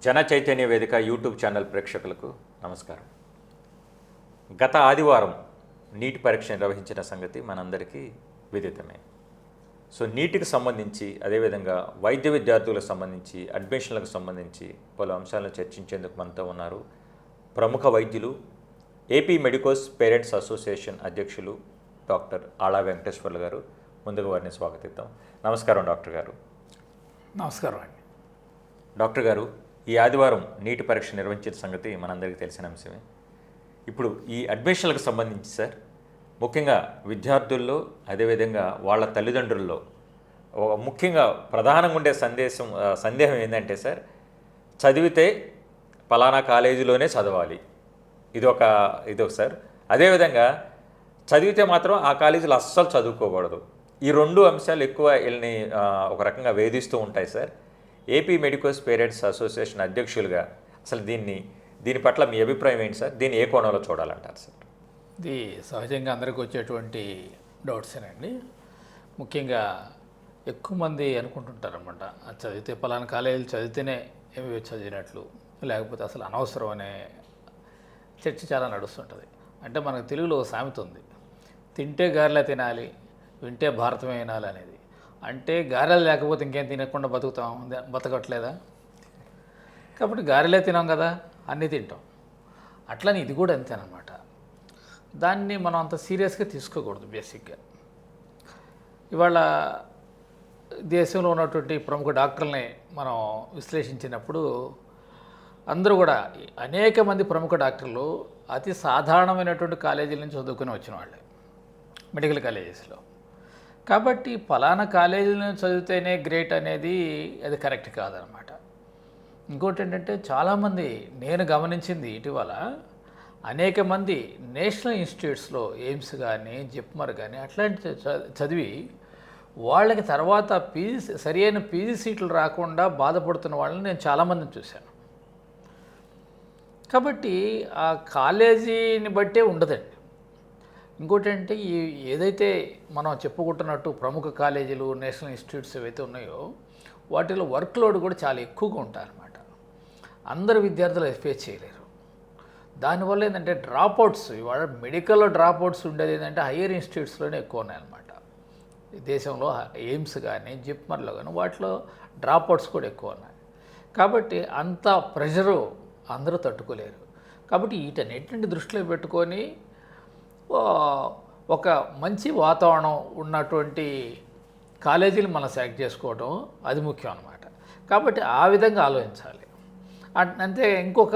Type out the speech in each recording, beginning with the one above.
జన చైతన్య వేదిక YouTube channel ప్రేక్షకులకు నమస్కారం. గత ఆదివారం నీట్ పరీక్ష నిర్వహించిన సంగతి మనందరికీ విదితమే. సో నీటికి సంబంధించి అదేవిధంగా వైద్య విద్యార్థులకు సంబంధించి అడ్మిషన్లకు సంబంధించి పలు అంశాలను చర్చించేందుకు మనతో ఉన్నారు ప్రముఖ వైద్యులు, ఏపీ మెడికోస్ పేరెంట్స్ అసోసియేషన్ అధ్యక్షులు డాక్టర్ ఆళ్ళ వెంకటేశ్వర్లు గారు. ముందుగా వారిని స్వాగతిద్దాం. నమస్కారం డాక్టర్ గారు. నమస్కారం అండి. డాక్టర్ గారు, ఈ ఆదివారం నీటి పరీక్ష నిర్వహించిన సంగతి మనందరికీ తెలిసిన అంశమే. ఇప్పుడు ఈ అడ్మిషన్లకు సంబంధించి సార్, ముఖ్యంగా విద్యార్థుల్లో అదేవిధంగా వాళ్ళ తల్లిదండ్రుల్లో ముఖ్యంగా ప్రధానంగా ఉండే సందేహం ఏంటంటే సార్, చదివితే పలానా కాలేజీలోనే చదవాలి, ఇదొక సార్. అదేవిధంగా చదివితే మాత్రం ఆ కాలేజీలో అస్సలు చదువుకోకూడదు. ఈ రెండు అంశాలు ఎక్కువ వీళ్ళని ఒక రకంగా వేధిస్తూ ఉంటాయి sir. AP medicos parents association అధ్యక్షులుగా అసలు దీని పట్ల మీ అభిప్రాయం ఏంటి సార్? దీన్ని ఏ కోణంలో చూడాలంటారు సార్? ఇది సహజంగా అందరికీ వచ్చేటువంటి డౌట్సేనండి. ముఖ్యంగా ఎక్కువ మంది అనుకుంటుంటారనమాట, చదివితే పలానా కాలేజీలు చదివితేనే ఏమి చదివినట్లు, లేకపోతే అసలు అనవసరం అనే చర్చ చాలా నడుస్తుంటుంది. అంటే మనకు తెలుగులో ఒక సామెత ఉంది, తింటే గారెలా తినాలి, వింటే భారతమే వినాలి అనేది. అంటే గారెలు లేకపోతే ఇంకేం తినకుండా బతకట్లేదా? కాబట్టి గారెలే తినాం కదా, అన్నీ తింటాం. అట్లని ఇది కూడా అంతేనమాట. దాన్ని మనం అంత సీరియస్గా తీసుకోకూడదు. బేసిక్గా ఇవాళ దేశంలో ఉన్నటువంటి ప్రముఖ డాక్టర్లని మనం విశ్లేషించినప్పుడు అందరూ కూడా అనేక మంది ప్రముఖ డాక్టర్లు అతి సాధారణమైనటువంటి కాలేజీల నుంచి చదువుకుని వచ్చిన వాళ్ళే, మెడికల్ కాలేజెస్లో. కాబట్టి పలానా కాలేజీలో చదివితేనే గ్రేట్ అనేది అది కరెక్ట్ కాదనమాట. ఇంకోటి ఏంటంటే, చాలామంది నేను గమనించింది ఇటీవల అనేక మంది నేషనల్ ఇన్స్టిట్యూట్స్లో ఎయిమ్స్ కానీ జిప్మర్ కానీ అట్లాంటి చదివి వాళ్ళకి తర్వాత సరి అయిన పీజీ సీట్లు రాకుండా బాధపడుతున్న వాళ్ళని నేను చాలామందిని చూశాను. కాబట్టి ఆ కాలేజీని బట్టే ఉండదండి. ఇంకోటి అంటే, ఏదైతే మనం చెప్పుకుంటున్నట్టు ప్రముఖ కాలేజీలు నేషనల్ ఇన్స్టిట్యూట్స్ ఏవైతే ఉన్నాయో వాటిలో వర్క్ లోడ్ కూడా చాలా ఎక్కువగా ఉంటారన్నమాట. అందరు విద్యార్థులు ఫేస్ చేయలేరు. దానివల్ల ఏంటంటే డ్రాప్అవుట్స్, ఇవాళ మెడికల్లో డ్రాప్అవుట్స్ ఉండేది ఏంటంటే హయ్యర్ ఇన్స్టిట్యూట్స్లోనే ఎక్కువ ఉన్నాయన్నమాట. దేశంలో ఎయిమ్స్ కానీ జిప్మర్లో కానీ వాటిలో డ్రాప్అవుట్స్ కూడా ఎక్కువ ఉన్నాయి. కాబట్టి అంత ప్రెషరు అందరూ తట్టుకోలేరు. కాబట్టి వీటన్నిటిని దృష్టిలో పెట్టుకొని ఒక మంచి వాతావరణం ఉన్నటువంటి కాలేజీలు మనం సెలెక్ట్ చేసుకోవడం అది ముఖ్యం అన్నమాట. కాబట్టి ఆ విధంగా ఆలోచించాలి. అంతే. ఇంకొక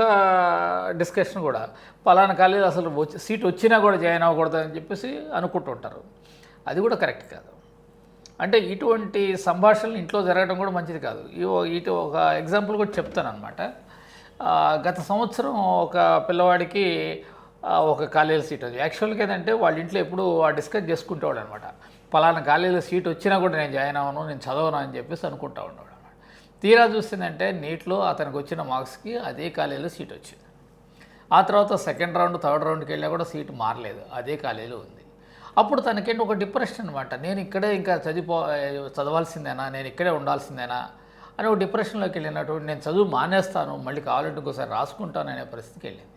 డిస్కషన్ కూడా, పలానా కాలేజీ అసలు సీట్ వచ్చినా కూడా జాయిన్ అవ్వకూడదు అని చెప్పేసి అనుకుంటుంటారు. అది కూడా కరెక్ట్ కాదు. అంటే ఇటువంటి సంభాషణలు ఇంట్లో జరగడం కూడా మంచిది కాదు. ఇటు ఒక ఎగ్జాంపుల్ కూడా చెప్తాను అనమాట. గత సంవత్సరం ఒక పిల్లవాడికి ఒక కాలేజీ సీట్ వచ్చింది. యాక్చువల్గా ఏంటంటే వాళ్ళ ఇంట్లో ఎప్పుడు డిస్కస్ చేసుకుంటేవాడు అనమాట, పలానా కాలేజీలో సీట్ వచ్చినా కూడా నేను జాయిన్ అవ్వను, నేను చదవను అని చెప్పేసి అనుకుంటా ఉండేవాడు అనమాట. తీరా చూస్తుందంటే నీట్లో అతనికి వచ్చిన మార్క్స్కి అదే కాలేజీలో సీట్ వచ్చింది. ఆ తర్వాత సెకండ్ రౌండ్ థర్డ్ రౌండ్కి వెళ్ళా కూడా సీట్ మారలేదు, అదే కాలేజీలో ఉంది. అప్పుడు తనకేంటి ఒక డిప్రెషన్ అనమాట, నేను ఇక్కడే ఇంకా చదవాల్సిందేనా, నేను ఇక్కడే ఉండాల్సిందేనా అని ఒక డిప్రెషన్లోకి వెళ్ళినటువంటి, నేను చదువు మానేస్తాను, మళ్ళీ కావాలంటే ఇంకోసారి రాసుకుంటాను అనే పరిస్థితికి వెళ్ళింది.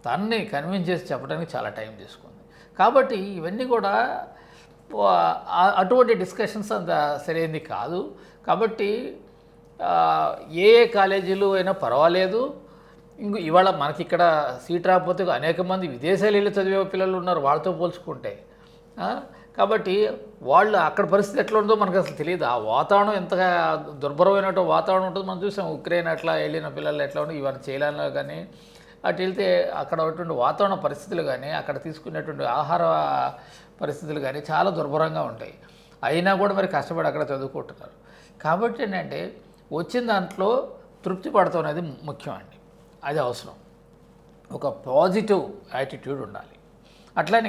తనని కన్విన్స్ చేసి చెప్పడానికి చాలా టైం తీసుకుంది. కాబట్టి ఇవన్నీ కూడా అటువంటి డిస్కషన్స్ అంత సరైనది కాదు. కాబట్టి ఏ కాలేజీలు అయినా పర్వాలేదు. ఇవాళ మనకి ఇక్కడ సీట్ రాకపోతే అనేక మంది విదేశాలు వెళ్ళి చదివే పిల్లలు ఉన్నారు వాళ్ళతో పోల్చుకుంటే. కాబట్టి వాళ్ళు అక్కడ పరిస్థితి ఎట్లా ఉందో మనకు అసలు తెలియదు. ఆ వాతావరణం ఎంతగా దుర్భరమైనట్టు వాతావరణం ఉంటుంది. మనం చూసాం ఉక్రెయిన్ అట్లా వెళ్ళిన పిల్లలు ఎట్లా ఉండి, ఇవన్నీ చైనాలో కానీ అటు వెళ్తే అక్కడ ఉన్నటువంటి వాతావరణ పరిస్థితులు కానీ అక్కడ తీసుకునేటువంటి ఆహార పరిస్థితులు కానీ చాలా దుర్భరంగా ఉంటాయి. అయినా కూడా మరి కష్టపడి అక్కడ చదువుకుంటున్నారు. కాబట్టి ఏంటంటే వచ్చిన దాంట్లో తృప్తి పడతాం అనేది ముఖ్యం అండి. అది అవసరం. ఒక పాజిటివ్ యాటిట్యూడ్ ఉండాలి. అట్లానే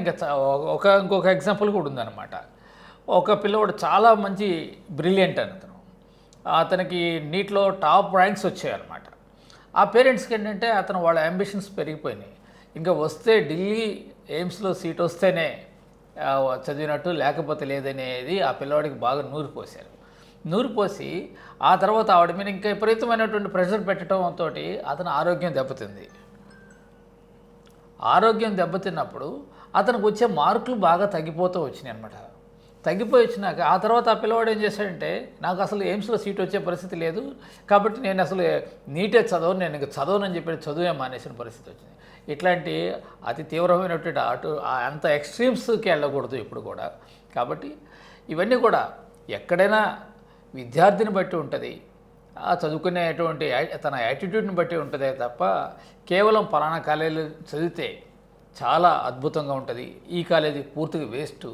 ఇంకొక ఎగ్జాంపుల్ కూడా ఉందన్నమాట. ఒక పిల్లవాడు చాలా మంచి బ్రిలియంట్ అని అతనికి నీట్లో టాప్ ర్యాంక్స్ వచ్చాయన్నమాట. ఆ పేరెంట్స్కి ఏంటంటే వాళ్ళ అంబిషన్స్ పెరిగిపోయినాయి. ఇంకా వస్తే ఢిల్లీ ఎయిమ్స్లో సీట్ వస్తేనే చదివినట్టు, లేకపోతే లేదనేది ఆ పిల్లవాడికి బాగా నూరిపోశారు. నూరిపోసి ఆ తర్వాత ఆవిడ మీద ఇంకా విపరీతమైనటువంటి ప్రెషర్ పెట్టడంతో అతని ఆరోగ్యం దెబ్బతింది. ఆరోగ్యం దెబ్బతిన్నప్పుడు అతనికి వచ్చే మార్కులు బాగా తగ్గిపోతూ వచ్చినాయి అనమాట. తగ్గిపోయి వచ్చినాక ఆ తర్వాత ఆ పిల్లవాడు ఏం చేశాడంటే, నాకు అసలు ఎయిమ్స్లో సీట్ వచ్చే పరిస్థితి లేదు కాబట్టి నేను అసలు నీటే చదవను, నేను ఇంకా చదవనని చెప్పి చదువే మానేసిన పరిస్థితి వచ్చింది. ఇట్లాంటి అతి తీవ్రమైనటువంటి అంత ఎక్స్ట్రీమ్స్కి వెళ్ళకూడదు ఇప్పుడు కూడా. కాబట్టి ఇవన్నీ కూడా ఎక్కడైనా విద్యార్థిని బట్టి ఉంటుంది, ఆ చదువుకునేటువంటి తన యాటిట్యూడ్ని బట్టి ఉంటుందే తప్ప కేవలం పలానా కాలేజీలో చదివితే చాలా అద్భుతంగా ఉంటుంది, ఈ కాలేజీ పూర్తిగా వేస్ట్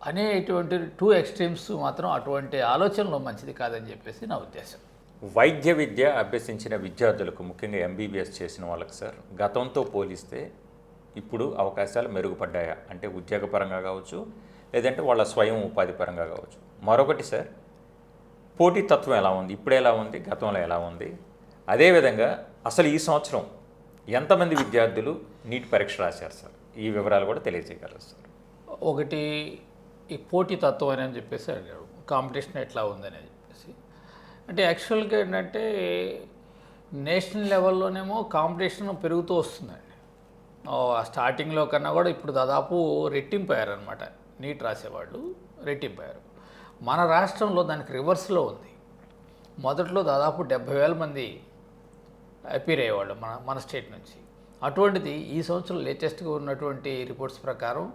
అనేటువంటి టూ ఎక్స్ట్రీమ్స్ మాత్రం అటువంటి ఆలోచనలు మంచిది కాదని చెప్పేసి నా ఉద్దేశం. వైద్య విద్య అభ్యసించిన విద్యార్థులకు, ముఖ్యంగా ఎంబీబీఎస్ చేసిన వాళ్ళకి సార్, గతంతో పోలిస్తే ఇప్పుడు అవకాశాలు మెరుగుపడ్డాయా? అంటే ఉద్యోగపరంగా కావచ్చు, లేదంటే వాళ్ళ స్వయం ఉపాధి పరంగా కావచ్చు. మరొకటి సార్, పోటీతత్వం ఎలా ఉంది, ఇప్పుడు ఎలా ఉంది, గతంలో ఎలా ఉంది? అదేవిధంగా అసలు ఈ సంవత్సరం ఎంతమంది విద్యార్థులు నీట్ పరీక్ష రాశారు సార్? ఈ వివరాలు కూడా తెలియజేయగలరు సార్. ఒకటి ఈ పోటీతత్వం అని చెప్పేసి అడిగాడు, కాంపిటీషన్ ఎట్లా ఉందని చెప్పేసి. అంటే యాక్చువల్గా ఏంటంటే నేషనల్ లెవెల్లోనేమో కాంపిటీషన్ పెరుగుతూ వస్తుందండి. స్టార్టింగ్లో కన్నా కూడా ఇప్పుడు దాదాపు రెట్టింపోయారనమాట, నీట్ రాసేవాళ్ళు రెట్టింపోయారు. మన రాష్ట్రంలో దానికి రివర్స్లో ఉంది. మొదట్లో దాదాపు 70,000 మంది అపీర్ అయ్యేవాళ్ళు మన స్టేట్ నుంచి. అటువంటిది ఈ సంవత్సరం లేటెస్ట్గా ఉన్నటువంటి రిపోర్ట్స్ ప్రకారం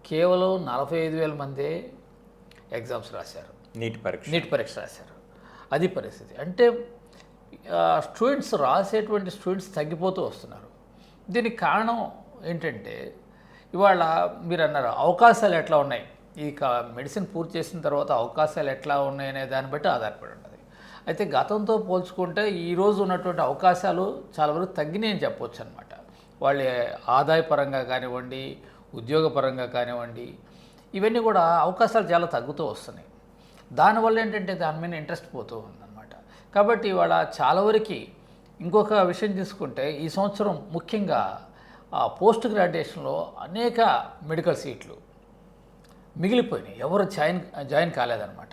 కేవలం 45,000 మందే ఎగ్జామ్స్ రాశారు, నీట్ పరీక్ష రాశారు. అది పరిస్థితి. అంటే స్టూడెంట్స్ రాసేటువంటి స్టూడెంట్స్ తగ్గిపోతూ వస్తున్నారు. దీనికి కారణం ఏంటంటే, ఇవాళ మీరు అన్నారు అవకాశాలు ఎట్లా ఉన్నాయి, ఈ మెడిసిన్ పూర్తి చేసిన తర్వాత అవకాశాలు ఎట్లా ఉన్నాయి అనే దాన్ని బట్టి ఆధారపడి ఉంటుంది. అయితే గతంతో పోల్చుకుంటే ఈరోజు ఉన్నటువంటి అవకాశాలు చాలా వరకు తగ్గినాయని చెప్పవచ్చు అనమాట. వాళ్ళ ఆదాయపరంగా కానివ్వండి, ఉద్యోగపరంగా కానివ్వండి, ఇవన్నీ కూడా అవకాశాలు చాలా తగ్గుతూ వస్తున్నాయి. దానివల్ల ఏంటంటే దాని మీద ఇంట్రెస్ట్ పోతూ ఉందన్నమాట. కాబట్టి ఇవాళ చాలా వరకు ఇంకొక విషయం తీసుకుంటే, ఈ సంవత్సరం ముఖ్యంగా పోస్ట్ గ్రాడ్యుయేషన్లో అనేక మెడికల్ సీట్లు మిగిలిపోయినాయి, ఎవరు జాయిన్ కాలేదన్నమాట.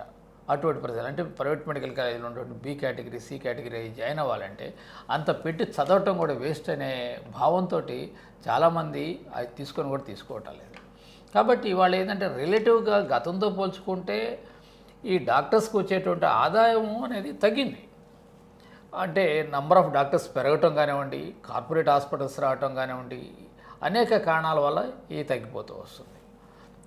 అటువంటి పరిస్థితులు అంటే ప్రైవేట్ మెడికల్ కాలేజీలో ఉన్నటువంటి B category, C category join అవ్వాలంటే అంత పెట్టి చదవటం కూడా వేస్ట్ అనే భావంతో చాలామంది అది తీసుకొని కూడా తీసుకోవటం లేదు. కాబట్టి ఇవాళ ఏంటంటే రిలేటివ్గా గతంతో పోల్చుకుంటే ఈ డాక్టర్స్కి వచ్చేటువంటి ఆదాయం అనేది తగ్గింది. అంటే నంబర్ ఆఫ్ డాక్టర్స్ పెరగటం కానివ్వండి, కార్పొరేట్ హాస్పిటల్స్ రావటం కానివ్వండి, అనేక కారణాల వల్ల ఇది తగ్గిపోతూ వస్తుంది.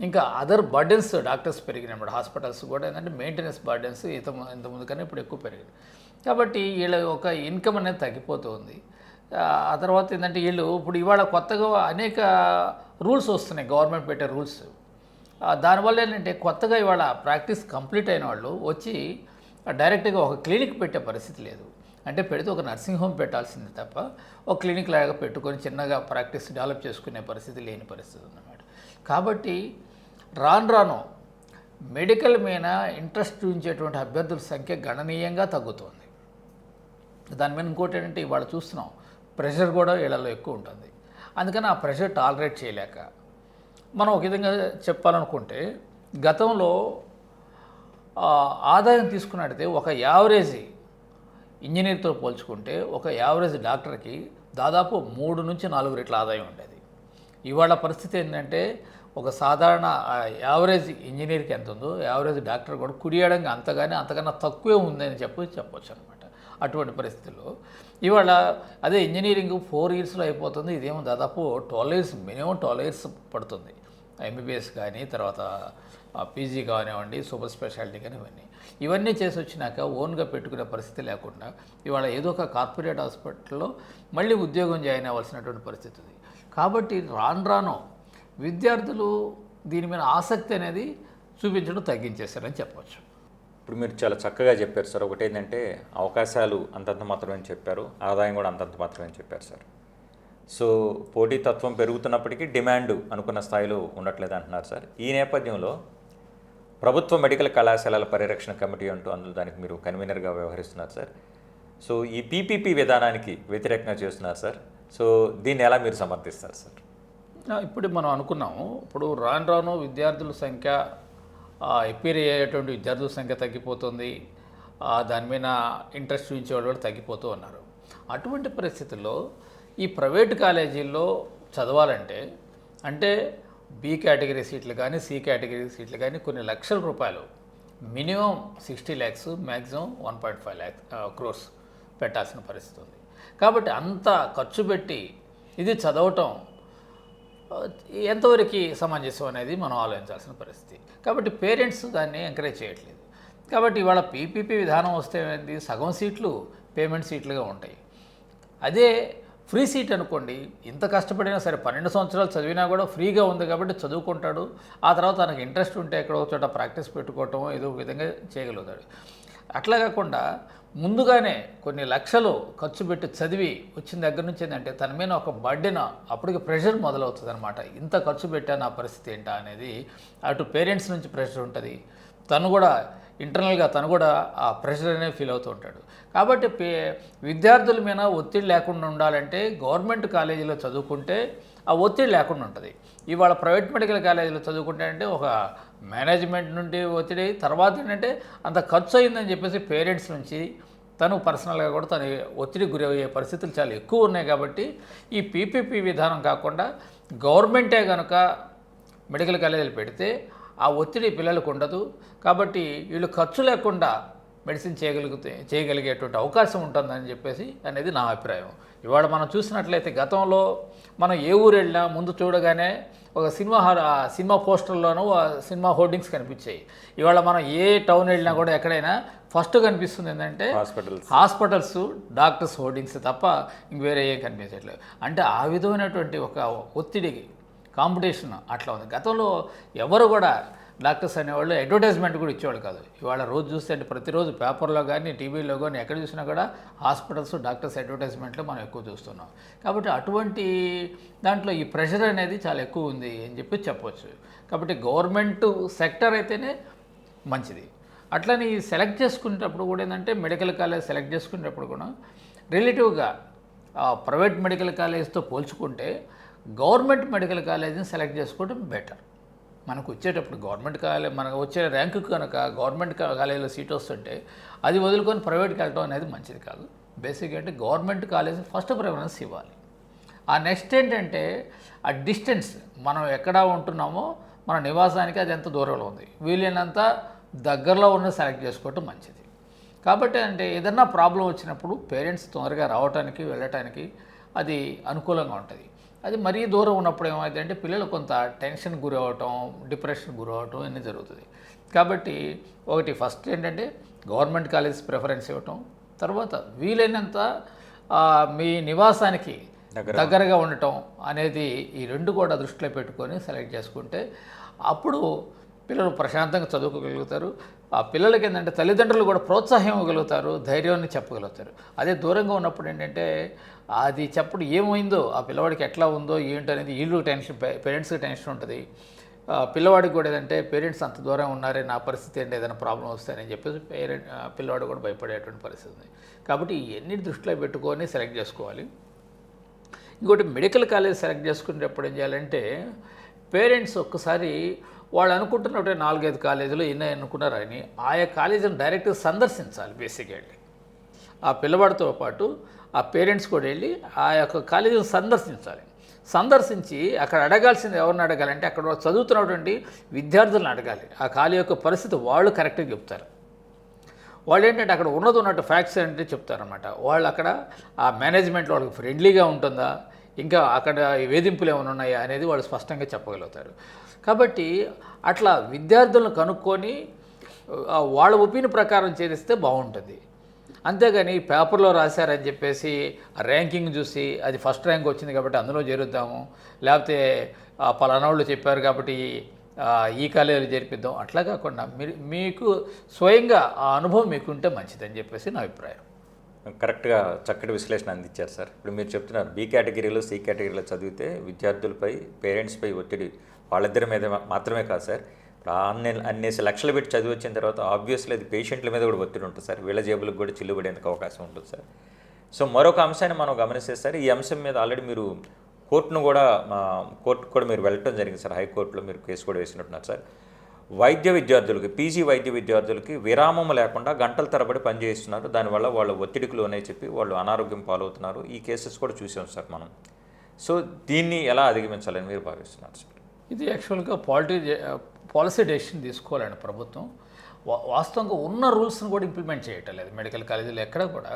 ఇంకా అదర్ బర్డెన్స్ డాక్టర్స్ పెరిగినప్పుడు హాస్పిటల్స్ కూడా ఏంటంటే మెయింటెనెన్స్ బర్డెన్స్ ఇంతకుముందు కన్నా ఇప్పుడు ఎక్కువ పెరిగింది. కాబట్టి వీళ్ళ ఒక ఇన్కమ్ అనేది తగ్గిపోతూ ఉంది. ఆ తర్వాత ఏంటంటే వీళ్ళు ఇప్పుడు ఇవాళ కొత్తగా అనేక రూల్స్ వస్తున్నాయి, గవర్నమెంట్ పెట్టే రూల్స్. దానివల్ల ఏంటంటే కొత్తగా ఇవాళ ప్రాక్టీస్ కంప్లీట్ అయిన వాళ్ళు వచ్చి డైరెక్ట్గా ఒక క్లినిక్ పెట్టే పరిస్థితి లేదు. అంటే పెడితే ఒక నర్సింగ్ హోమ్ పెట్టాల్సింది తప్ప ఒక క్లినిక్ లాగా పెట్టుకొని చిన్నగా ప్రాక్టీస్ డెవలప్ చేసుకునే పరిస్థితి లేని పరిస్థితి అన్నమాట. కాబట్టి రాను మెడికల్ మీద ఇంట్రెస్ట్ చూపించేటువంటి అభ్యర్థుల సంఖ్య గణనీయంగా తగ్గుతుంది. దాని మీద ఇంకోటి ఏంటంటే ఇవాళ చూస్తున్నాం, ప్రెషర్ కూడా వీళ్ళలో ఎక్కువ ఉంటుంది. అందుకని ఆ ప్రెషర్ టాలరేట్ చేయలేక మనం ఒక విధంగా చెప్పాలనుకుంటే, గతంలో ఆదాయం తీసుకున్నట్టయితే ఒక యావరేజ్ ఇంజనీర్తో పోల్చుకుంటే ఒక యావరేజ్ డాక్టర్కి దాదాపు 3 నుంచి 4 రెట్ల ఆదాయం ఉండేది. ఇవాళ పరిస్థితి ఏంటంటే ఒక సాధారణ యావరేజ్ ఇంజనీర్కి ఎంత ఉందో యావరేజ్ డాక్టర్ కూడా కుడియడంగా అంతకన్నా తక్కువే ఉందని చెప్పొచ్చు అనమాట. అటువంటి పరిస్థితుల్లో ఇవాళ అదే ఇంజనీరింగ్ 4 ఇయర్స్లో అయిపోతుంది, ఇదేమో దాదాపు 12 ఇయర్స్, మినిమం 12 ఇయర్స్ పడుతుంది. ఎంబీబీఎస్ కానీ, తర్వాత పీజీ కానివ్వండి, సూపర్ స్పెషాలిటీ కానీ ఇవన్నీ చేసి వచ్చినాక ఓన్గా పెట్టుకునే పరిస్థితి లేకుండా ఇవాళ ఏదో ఒక కార్పొరేట్ హాస్పిటల్లో మళ్ళీ ఉద్యోగం జాయిన్ అవ్వాల్సినటువంటి పరిస్థితి ఉంది. కాబట్టి రాను విద్యార్థులు దీని మీద ఆసక్తి అనేది చూపించడం తగ్గించేశారని చెప్పవచ్చు. ఇప్పుడు మీరు చాలా చక్కగా చెప్పారు సార్. ఒకటి ఏంటంటే అవకాశాలు అంతంత మాత్రమే చెప్పారు, ఆదాయం కూడా అంతంత మాత్రమే చెప్పారు సార్. సో పోటీతత్వం పెరుగుతున్నప్పటికీ డిమాండ్ అనుకున్న స్థాయిలో ఉండట్లేదు అంటున్నారు సార్. ఈ నేపథ్యంలో ప్రభుత్వ మెడికల్ కళాశాలల పరిరక్షణ కమిటీ అంటూ అందులో దానికి మీరు కన్వీనర్గా వ్యవహరిస్తున్నారు సార్. సో ఈ పీపీపీ విధానానికి వ్యతిరేకంగా చేస్తున్నారు సార్. సో దీన్ని ఎలా మీరు సమర్థిస్తారు సార్? ఇప్పుడు మనం అనుకున్నాము, ఇప్పుడు రాను విద్యార్థుల సంఖ్య, అపీర్ అయ్యేటువంటి విద్యార్థుల సంఖ్య తగ్గిపోతుంది. దాని మీద ఇంట్రెస్ట్ చూపించే వాళ్ళు కూడా తగ్గిపోతూ ఉన్నారు. అటువంటి పరిస్థితుల్లో ఈ ప్రైవేట్ కాలేజీల్లో చదవాలంటే అంటే బి కేటగిరీ సీట్లు కానీ సి కేటగిరీ సీట్లు కానీ కొన్ని లక్షల రూపాయలు మినిమం 60 lakhs మ్యాక్సిమం 1.5 crores పెట్టాల్సిన పరిస్థితి ఉంది. కాబట్టి అంత ఖర్చు పెట్టి ఇది చదవటం ఎంతవరకు సమంజసం అనేది మనం ఆలోచించాల్సిన పరిస్థితి. కాబట్టి పేరెంట్స్ దాన్ని ఎంకరేజ్ చేయట్లేదు. కాబట్టి ఇవాళ పీపీపీ విధానం వస్తే ఏంటి, సగం సీట్లు పేమెంట్ సీట్లుగా ఉంటాయి. అదే ఫ్రీ సీట్ అనుకోండి, ఇంత కష్టపడినా సరే 12 సంవత్సరాలు చదివినా కూడా ఫ్రీగా ఉంది కాబట్టి చదువుకుంటాడు. ఆ తర్వాత తనకు ఇంట్రెస్ట్ ఉంటే ఎక్కడో చోట ప్రాక్టీస్ పెట్టుకోవటం ఏదో ఒక విధంగా చేయగలుగుతాడు. అట్లా కాకుండా ముందుగానే కొన్ని లక్షలు ఖర్చు పెట్టి చదివి వచ్చిన దగ్గర నుంచి ఏంటంటే తన మీద ఒక బర్డెన్, అప్పటికి ప్రెషర్ మొదలవుతుంది అనమాట. ఇంత ఖర్చు పెట్టా నా పరిస్థితి ఏంటా అనేది అటు పేరెంట్స్ నుంచి ప్రెషర్ ఉంటుంది, తను కూడా ఇంటర్నల్గా తను కూడా ఆ ప్రెషర్ అనేది ఫీల్ అవుతూ ఉంటాడు. కాబట్టి విద్యార్థుల మీద ఒత్తిడి లేకుండా ఉండాలంటే గవర్నమెంట్ కాలేజీలో చదువుకుంటే ఆ ఒత్తిడి లేకుండా ఉంటుంది. ఇవాళ ప్రైవేట్ మెడికల్ కాలేజీలో చదువుకుంటే అంటే ఒక మేనేజ్మెంట్ నుండి ఒత్తిడి, తర్వాత ఏంటంటే అంత ఖర్చు అయిందని చెప్పేసి పేరెంట్స్ నుంచి తను పర్సనల్గా కూడా తను ఒత్తిడికి గురయ్యే పరిస్థితులు చాలా ఎక్కువ ఉన్నాయి. కాబట్టి ఈ పీపీపీ విధానం కాకుండా గవర్నమెంటే కనుక మెడికల్ కాలేజీలు పెడితే ఆ ఒత్తిడి పిల్లలకు ఉండదు. కాబట్టి వీళ్ళు ఖర్చు లేకుండా మెడిసిన్ చేయగలిగేటువంటి అవకాశం ఉంటుందని చెప్పేసి అనేది నా అభిప్రాయం. ఇవాళ మనం చూసినట్లయితే గతంలో మనం ఏ ఊరు వెళ్ళినా ముందు చూడగానే ఒక సినిమా పోస్టర్లోనూ సినిమా హోర్డింగ్స్ కనిపించాయి. ఇవాళ మనం ఏ టౌన్ వెళ్ళినా కూడా ఎక్కడైనా ఫస్ట్ కనిపిస్తుంది ఏంటంటే హాస్పిటల్స్ డాక్టర్స్ హోర్డింగ్స్ తప్ప ఇంక వేరే ఏం కనిపించట్లేదు. అంటే ఆ విధమైనటువంటి ఒక ఒత్తిడి కాంపిటీషన్ అట్లా ఉంది. గతంలో ఎవరు కూడా డాక్టర్స్ అనేవాళ్ళు అడ్వర్టైజ్మెంట్ కూడా ఇచ్చేవాళ్ళు కాదు. ఇవాళ రోజు చూస్తే అంటే ప్రతిరోజు పేపర్లో కానీ టీవీలో కానీ ఎక్కడ చూసినా కూడా హాస్పిటల్స్ డాక్టర్స్ అడ్వర్టైజ్మెంట్లో మనం ఎక్కువ చూస్తున్నాం. కాబట్టి అటువంటి దాంట్లో ఈ ప్రెషర్ అనేది చాలా ఎక్కువ ఉంది అని చెప్పొచ్చు. కాబట్టి గవర్నమెంట్ సెక్టర్ అయితేనే మంచిది. అట్లని సెలెక్ట్ చేసుకునేటప్పుడు కూడా ఏంటంటే మెడికల్ కాలేజ్ సెలెక్ట్ చేసుకునేటప్పుడు కూడా రిలేటివ్గా ప్రైవేట్ మెడికల్ కాలేజ్తో పోల్చుకుంటే గవర్నమెంట్ మెడికల్ కాలేజీని సెలెక్ట్ చేసుకోవడం బెటర్. మనకు వచ్చేటప్పుడు గవర్నమెంట్ కాలేజ్ మనకు వచ్చే ర్యాంకు కనుక గవర్నమెంట్ కాలేజీలో సీట్ వస్తుంటే అది వదులుకొని ప్రైవేట్కి వెళ్ళడం అనేది మంచిది కాదు. బేసిక్గా అంటే గవర్నమెంట్ కాలేజీ ఫస్ట్ ప్రిఫరెన్స్ ఇవ్వాలి. ఆ నెక్స్ట్ ఏంటంటే ఆ డిస్టెన్స్, మనం ఎక్కడ ఉంటున్నామో మన నివాసానికి అది ఎంత దూరంలో ఉంది, వీలైనంత దగ్గరలో ఉన్న సెలెక్ట్ చేసుకోవటం మంచిది. కాబట్టి అంటే ఏదన్నా ప్రాబ్లం వచ్చినప్పుడు పేరెంట్స్ తొందరగా రావడానికి వెళ్ళటానికి అది అనుకూలంగా ఉంటుంది. అది మరీ దూరం ఉన్నప్పుడు ఏమైందంటే పిల్లలు కొంత టెన్షన్ గురవటం, డిప్రెషన్ గురవటం అన్నీ జరుగుతుంది. కాబట్టి ఒకటి ఫస్ట్ ఏంటంటే గవర్నమెంట్ కాలేజ్ ప్రిఫరెన్స్ ఇవ్వటం, తర్వాత వీలైనంత మీ నివాసానికి దగ్గరగా ఉండటం అనేది ఈ రెండు కూడా దృష్టిలో పెట్టుకొని సెలెక్ట్ చేసుకుంటే అప్పుడు పిల్లలు ప్రశాంతంగా చదువుకోగలుగుతారు. ఆ పిల్లలకి ఏంటంటే తల్లిదండ్రులు కూడా ప్రోత్సాహం ఇవ్వగలుగుతారు, ధైర్యాన్ని చెప్పగలుగుతారు. అదే దూరంగా ఉన్నప్పుడు ఏంటంటే అది చెప్పడం ఏమైందో ఆ పిల్లవాడికి ఎట్లా ఉందో ఏంటో అనేది వీళ్ళు టెన్షన్, పేరెంట్స్కి టెన్షన్ ఉంటుంది. పిల్లవాడికి కూడా ఏదంటే పేరెంట్స్ అంత దూరం ఉన్నారే నా పరిస్థితి ఏంటి ఏదైనా ప్రాబ్లం వస్తాయని చెప్పేసి పిల్లవాడు కూడా భయపడేటువంటి పరిస్థితి ఉంది. కాబట్టి ఇవన్నీ దృష్టిలో పెట్టుకొని సెలెక్ట్ చేసుకోవాలి. ఇంకోటి మెడికల్ కాలేజ్ సెలెక్ట్ చేసుకునేటప్పుడు ఏం చేయాలంటే పేరెంట్స్ ఒక్కసారి వాళ్ళు అనుకుంటున్నట్టు 4-5 కాలేజీలు ఎన్నో అనుకున్నారని ఆయా కాలేజీని డైరెక్ట్గా సందర్శించాలి. బేసిక్గా వెళ్ళి ఆ పిల్లవాడితో పాటు ఆ పేరెంట్స్ కూడా వెళ్ళి ఆ యొక్క కాలేజీని సందర్శించి అక్కడ అడగాల్సింది ఎవరిని అడగాలంటే అక్కడ చదువుతున్నటువంటి విద్యార్థులను అడగాలి. ఆ కాలేజీ యొక్క పరిస్థితి వాళ్ళు కరెక్ట్గా చెప్తారు. వాళ్ళు ఏంటంటే అక్కడ ఉన్నట్టు ఫ్యాక్ట్స్ ఏంటంటే చెప్తారనమాట. వాళ్ళు అక్కడ ఆ మేనేజ్మెంట్లో వాళ్ళకి ఫ్రెండ్లీగా ఉంటుందా, ఇంకా అక్కడ వేధింపులు ఏమైనా ఉన్నాయా అనేది వాళ్ళు స్పష్టంగా చెప్పగలుగుతారు. కాబట్టి అట్లా విద్యార్థులను కనుక్కొని వాళ్ళ ఒపీనియన్ ప్రకారం చేరిస్తే బాగుంటుంది. అంతేగాని పేపర్లో రాశారని చెప్పేసి ర్యాంకింగ్ చూసి అది ఫస్ట్ ర్యాంక్ వచ్చింది కాబట్టి అందులో చేరుద్దాము, లేకపోతే పలానా వాళ్ళు చెప్పారు కాబట్టి ఈ కాలేజీలో చేర్పిద్దాం, అట్లా కాకుండా మీకు స్వయంగా ఆ అనుభవం మీకుంటే మంచిదని చెప్పేసి నా అభిప్రాయం. కరెక్ట్గా చక్కటి విశ్లేషణ అందించారు సార్. ఇప్పుడు మీరు చెప్తున్నారు బి కేటగిరీలో సి కేటగిరీలో చదివితే విద్యార్థులపై పేరెంట్స్పై ఒత్తిడి వాళ్ళిద్దరి మీద మాత్రమే కాదు సార్, ఇప్పుడు అన్నేసి లక్షలు పెట్టి చదివి వచ్చిన తర్వాత ఆబ్వియస్లీ అది పేషెంట్ల మీద కూడా ఒత్తిడి ఉంటుంది సార్, వీళ్ళ జేబులకు కూడా చిల్లుబడేందుకు అవకాశం ఉంటుంది సార్. సో మరొక అంశాన్ని మనం గమనిస్తే సార్, ఈ అంశం మీద ఆల్రెడీ మీరు కోర్టుకు కూడా మీరు వెళ్ళటం జరిగింది సార్, హైకోర్టులో మీరు కేసు కూడా వేసినట్టున్నారు సార్. వైద్య విద్యార్థులకి పీజీ వైద్య విద్యార్థులకి విరామం లేకుండా గంటల తరబడి పనిచేస్తున్నారు. దానివల్ల వాళ్ళ ఒత్తిడికి లోనే చెప్పి వాళ్ళు అనారోగ్యం పాలవుతున్నారు. ఈ కేసెస్ కూడా చూసాం సార్ మనం. సో దీన్ని ఎలా అధిగమించాలని మీరు భావిస్తున్నారు సార్? ఇది యాక్చువల్గా పాలసీ డెసిషన్ తీసుకోవాలండి ప్రభుత్వం. వాస్తవంగా ఉన్న రూల్స్ని కూడా ఇంప్లిమెంట్ చేయటం లేదు. మెడికల్ కాలేజీలో ఎక్కడ కూడా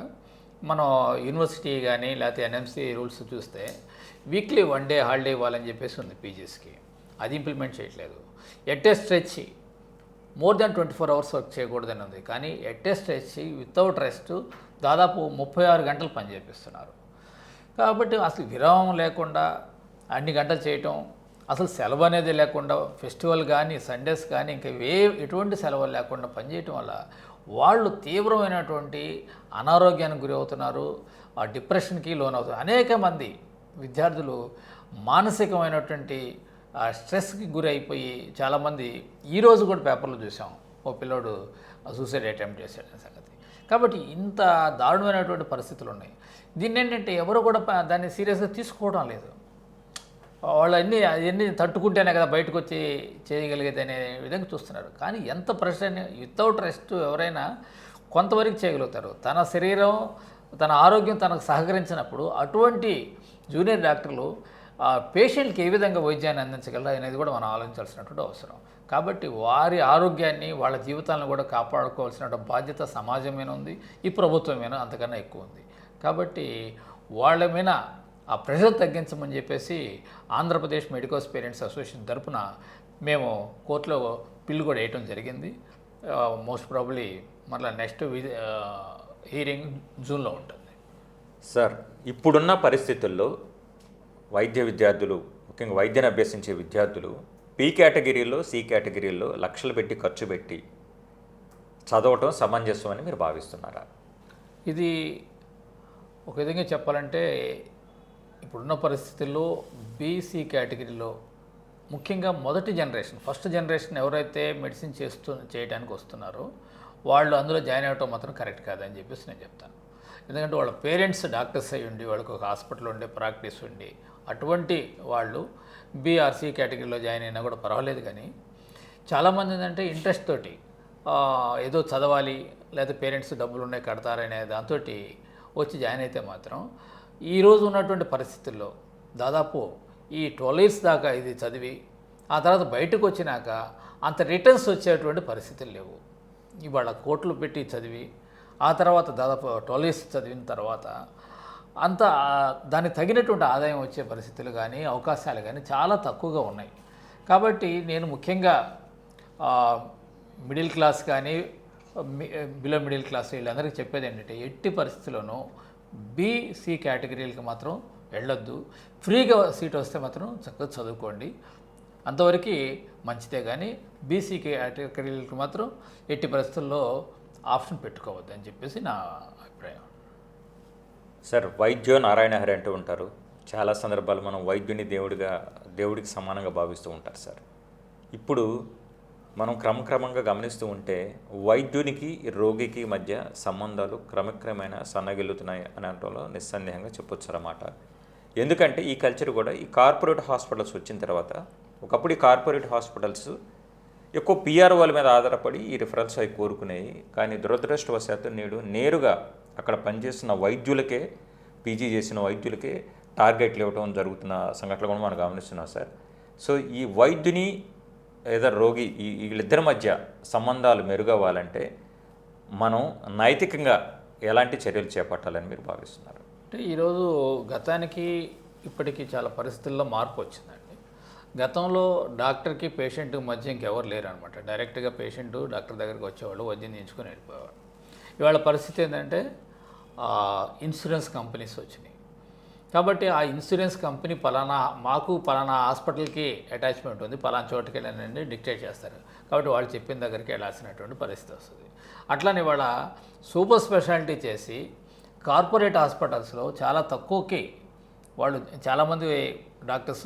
మనం యూనివర్సిటీ కానీ లేకపోతే ఎన్ఎంసీ రూల్స్ చూస్తే వీక్లీ 1 డే హాలిడే ఇవ్వాలని చెప్పేసి ఉంది పీజీస్కి. అది ఇంప్లిమెంట్ చేయట్లేదు. At a stretch more than 24 hours work చేయకూడదని ఉంది. కానీ at a stretch without rest దాదాపు 36 గంటలు పని చేపిస్తున్నారు. కాబట్టి అసలు విరామం లేకుండా అన్ని గంటలు చేయటం, అసలు సెలవు అనేది లేకుండా ఫెస్టివల్ కానీ సండేస్ కానీ ఇంకా ఎటువంటి సెలవులు లేకుండా పనిచేయటం వల్ల వాళ్ళు తీవ్రమైనటువంటి అనారోగ్యానికి గురి అవుతున్నారు, ఆ డిప్రెషన్కి లోనవుతున్నారు. అనేక మంది విద్యార్థులు మానసికమైనటువంటి స్ట్రెస్కి గురి అయిపోయి చాలామంది ఈరోజు కూడా పేపర్లో చూసాం, ఓ పిల్లోడు సూసైడ్ అటెంప్ట్ చేశాడనే సంగతి. కాబట్టి ఇంత దారుణమైనటువంటి పరిస్థితులు ఉన్నాయి. దీన్ని ఏంటంటే ఎవరు కూడా దాన్ని సీరియస్గా తీసుకోవడం లేదు. వాళ్ళు అవన్నీ తట్టుకుంటేనే కదా బయటకు వచ్చి చేయగలిగేది అనే విధంగా చూస్తున్నారు. కానీ ఎంత ప్రెషర్ వితౌట్ రెస్ట్ ఎవరైనా కొంతవరకు చేయగలుగుతారు. తన శరీరం తన ఆరోగ్యం తనకు సహకరించినప్పుడు అటువంటి జూనియర్ డాక్టర్లు పేషెంట్కి ఏ విధంగా వైద్యాన్ని అందించగలరు అనేది కూడా మనం ఆలోచించాల్సినటువంటి అవసరం. కాబట్టి వారి ఆరోగ్యాన్ని వాళ్ళ జీవితాలను కూడా కాపాడుకోవాల్సిన బాధ్యత సమాజం మీద ఉంది, ఈ ప్రభుత్వం మీద అంతకన్నా ఎక్కువ ఉంది. కాబట్టి వాళ్ళ మీద ఆ ప్రెషర్ తగ్గించమని చెప్పేసి ఆంధ్రప్రదేశ్ మెడికల్ పేరెంట్స్ అసోసియేషన్ తరఫున మేము కోర్టులో బిల్లు కూడా వేయటం జరిగింది. మోస్ట్ ప్రాబబ్లీ మళ్ళీ నెక్స్ట్ హీరింగ్ జూన్లో ఉంటుంది. సార్, ఇప్పుడున్న పరిస్థితుల్లో వైద్య విద్యార్థులు, ముఖ్యంగా వైద్యాన్ని అభ్యసించే విద్యార్థులు పి కేటగిరీలో సి కేటగిరీలో లక్షలు పెట్టి ఖర్చు పెట్టి చదవటం సమంజసం అని మీరు భావిస్తున్నారా? ఇది ఒక విధంగా చెప్పాలంటే ఇప్పుడున్న పరిస్థితుల్లో బీసీ కేటగిరీలో ముఖ్యంగా మొదటి జనరేషన్, ఫస్ట్ జనరేషన్ ఎవరైతే మెడిసిన్ చేయడానికి వస్తున్నారో వాళ్ళు అందులో జాయిన్ అవ్వటం మాత్రం కరెక్ట్ కాదని చెప్పేసి నేను చెప్తాను. ఎందుకంటే వాళ్ళ పేరెంట్స్ డాక్టర్స్ అయ్యి ఉండి వాళ్ళకి ఒక హాస్పిటల్ ఉండే ప్రాక్టీస్ ఉండి అటువంటి వాళ్ళు బీఆర్సీ కేటగిరీలో జాయిన్ అయినా కూడా పర్వాలేదు. కానీ చాలామంది ఏంటంటే ఇంట్రెస్ట్ తోటి ఏదో చదవాలి లేదా పేరెంట్స్ డబ్బులు ఉన్నాయి కడతారనే దాంతో వచ్చి జాయిన్ అయితే మాత్రం ఈరోజు ఉన్నటువంటి పరిస్థితుల్లో దాదాపు ఈ 12 years దాకా ఇది చదివి ఆ తర్వాత బయటకు వచ్చినాక అంత రిటర్న్స్ వచ్చేటువంటి పరిస్థితులు లేవు. ఇవాళ కోట్లు పెట్టి చదివి ఆ తర్వాత దాదాపు 12 years చదివిన తర్వాత అంత దానికి తగినటువంటి ఆదాయం వచ్చే పరిస్థితులు కానీ అవకాశాలు కానీ చాలా తక్కువగా ఉన్నాయి. కాబట్టి నేను ముఖ్యంగా మిడిల్ క్లాస్ కానీ బిలో మిడిల్ క్లాస్ వీళ్ళందరికీ చెప్పేది ఏంటంటే ఎట్టి పరిస్థితుల్లోనూ బీసీ కేటగిరీలకి మాత్రం వెళ్ళొద్దు. ఫ్రీగా సీట్ వస్తే మాత్రం చక్కగా చదువుకోండి, అంతవరకు మంచిదే. కానీ బీసీ కేటగిరీలకి మాత్రం ఎట్టి పరిస్థితుల్లో ఆప్షన్ పెట్టుకోవద్దు అని చెప్పేసి నా అభిప్రాయం. సార్, వైద్యో నారాయణ హరి అంటూ ఉంటారు. చాలా సందర్భాలు మనం వైద్యుని దేవుడికి సమానంగా భావిస్తూ ఉంటారు సార్. ఇప్పుడు మనం క్రమక్రమంగా గమనిస్తూ ఉంటే వైద్యునికి రోగికి మధ్య సంబంధాలు క్రమక్రమేణా సన్నగిల్లుతున్నాయి అని అనడంలో నిస్సందేహంగా చెప్పొచ్చు అన్నమాట. ఎందుకంటే ఈ కల్చర్ కూడా ఈ కార్పొరేట్ హాస్పిటల్స్ వచ్చిన తర్వాత, ఒకప్పుడు ఈ కార్పొరేట్ హాస్పిటల్స్ ఎక్కువ పిఆర్ఓల మీద ఆధారపడి ఈ రిఫరెన్స్ అవి కోరుకునేవి. కానీ దురదృష్టవశాత్తు నేరుగా అక్కడ పనిచేస్తున్న వైద్యులకే, పీజీ చేసిన వైద్యులకే టార్గెట్లు ఇవ్వడం జరుగుతున్న సంఘటనలు కూడా మనం గమనిస్తున్నాం సార్. సో ఈ వైద్యుని లేదా రోగి వీళ్ళిద్దరి మధ్య సంబంధాలు మెరుగవ్వాలంటే మనం నైతికంగా ఎలాంటి చర్యలు చేపట్టాలని మీరు భావిస్తున్నారు? అంటే ఈరోజు గతానికి ఇప్పటికీ చాలా పరిస్థితుల్లో మార్పు వచ్చిందండి. గతంలో డాక్టర్కి పేషెంట్ మధ్య ఇంకెవరు లేరు అనమాట. డైరెక్ట్గా పేషెంట్ డాక్టర్ దగ్గరికి వచ్చేవాళ్ళు, వైద్యం చేయించుకొని వెళ్ళిపోయేవాళ్ళు. ఇవాళ పరిస్థితి ఏంటంటే ఇన్సూరెన్స్ కంపెనీస్ వచ్చినాయి. కాబట్టి ఆ ఇన్సూరెన్స్ కంపెనీ మాకు పలానా హాస్పిటల్కి అటాచ్మెంట్ ఉంది, పలానా చోటుకి వెళ్ళానండి డిక్టేట్ చేస్తారు. కాబట్టి వాళ్ళు చెప్పిన దగ్గరికి వెళ్ళాల్సినటువంటి పరిస్థితి వస్తుంది. అట్లానే వాళ్ళ సూపర్ స్పెషాలిటీ చేసి కార్పొరేట్ హాస్పిటల్స్లో చాలా తక్కువకి వాళ్ళు చాలామంది డాక్టర్స్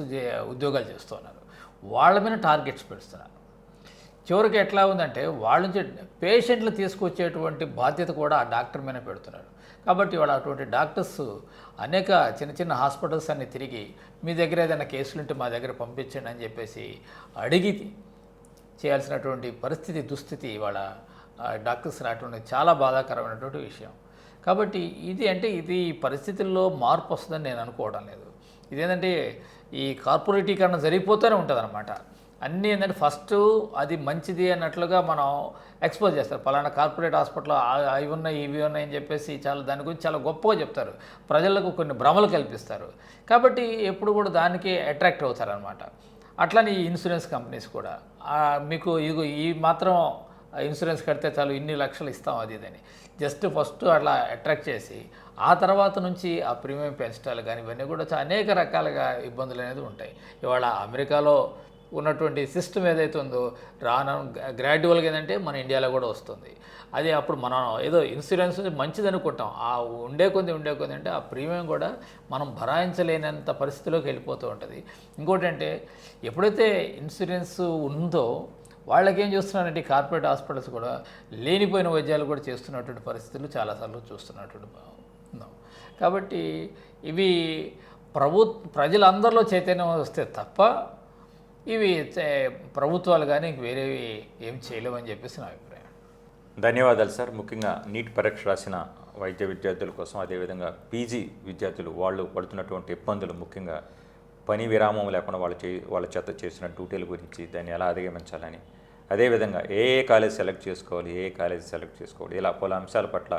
ఉద్యోగాలు చేస్తున్నారు. వాళ్ళ మీద టార్గెట్స్ పెడుతున్నారు. చివరికి ఎట్లా ఉందంటే వాళ్ళ నుంచి పేషెంట్లు తీసుకొచ్చేటువంటి బాధ్యత కూడా ఆ డాక్టర్ మీద పెడుతున్నారు. కాబట్టి వాళ్ళు అటువంటి డాక్టర్స్ అనేక చిన్న చిన్న హాస్పిటల్స్ అన్ని తిరిగి మీ దగ్గర ఏదైనా కేసులు ఉంటే మా దగ్గర పంపించండి అని చెప్పేసి అడిగి చేయాల్సినటువంటి దుస్థితి ఇవాళ డాక్టర్స్ రావడం చాలా బాధాకరమైనటువంటి విషయం. కాబట్టి ఇది ఈ పరిస్థితుల్లో మార్పు వస్తుందని నేను అనుకోవడం లేదు. ఇదేంటంటే ఈ కార్పొరేటీకరణ జరిగిపోతూనే ఉంటుందన్నమాట. అన్నీ ఏంటంటే ఫస్ట్ అది మంచిది అన్నట్లుగా మనం ఎక్స్పోజ్ చేస్తారు. పలానా కార్పొరేట్ హాస్పిటల్ అవి ఉన్నాయి ఇవి ఉన్నాయి అని చెప్పేసి దాని గురించి చాలా గొప్పగా చెప్తారు, ప్రజలకు కొన్ని భ్రమలు కల్పిస్తారు. కాబట్టి ఎప్పుడు కూడా దానికి అట్రాక్ట్ అవుతారనమాట. అట్లని ఈ ఇన్సూరెన్స్ కంపెనీస్ కూడా మీకు ఈ మాత్రం ఇన్సూరెన్స్ కడితే చాలు ఇన్ని లక్షలు ఇస్తాం అది ఇదని జస్ట్ ఫస్ట్ అట్లా అట్రాక్ట్ చేసి ఆ తర్వాత నుంచి ఆ ప్రీమియం పెంచడాలు కానీ ఇవన్నీ కూడా అనేక రకాలుగా ఇబ్బందులు అనేది ఉంటాయి. ఇవాళ అమెరికాలో ఉన్నటువంటి సిస్టమ్ ఏదైతే ఉందో గ్రాడ్యువల్గా ఏంటంటే మన ఇండియాలో కూడా వస్తుంది. అది అప్పుడు మనం ఏదో ఇన్సూరెన్స్ మంచిది అనుకుంటాం, ఆ ఉండే కొద్ది అంటే ఆ ప్రీమియం కూడా మనం భరాయించలేనంత పరిస్థితిలోకి వెళ్ళిపోతూ ఉంటుంది. ఇంకోటి అంటే ఎప్పుడైతే ఇన్సూరెన్స్ ఉందో వాళ్ళకి ఏం చేస్తున్నారంటే కార్పొరేట్ హాస్పిటల్స్ కూడా లేనిపోయిన వైద్యాలు కూడా చేస్తున్నటువంటి పరిస్థితులు చాలాసార్లు చూస్తున్నటువంటి ఉన్నాం. కాబట్టి ఇవి ప్రజలందరిలో చైతన్యం వస్తే తప్ప ఇవి ప్రభుత్వాలు కానీ వేరేవి ఏం చేయలేవని చెప్పేసి నా అభిప్రాయం. ధన్యవాదాలు సార్. ముఖ్యంగా నీట్ పరీక్ష రాసిన వైద్య విద్యార్థుల కోసం, అదేవిధంగా పీజీ విద్యార్థులు వాళ్ళు పడుతున్నటువంటి ఇబ్బందులు, ముఖ్యంగా పని విరామం లేకుండా వాళ్ళ చేత చేసిన డ్యూటీల గురించి, దాన్ని ఎలా అధిగమించాలని, అదేవిధంగా ఏ కాలేజ్ సెలెక్ట్ చేసుకోవాలి ఇలా పలు అంశాల పట్ల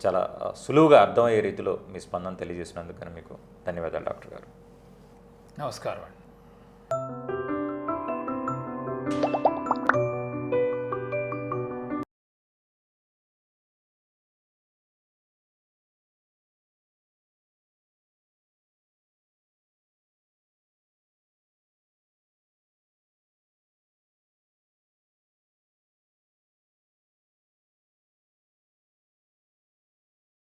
చాలా సులువుగా అర్థమయ్యే రీతిలో మీ స్పందన తెలియజేసినందుకు మీకు ధన్యవాదాలు డాక్టర్ గారు. నమస్కారం అండి.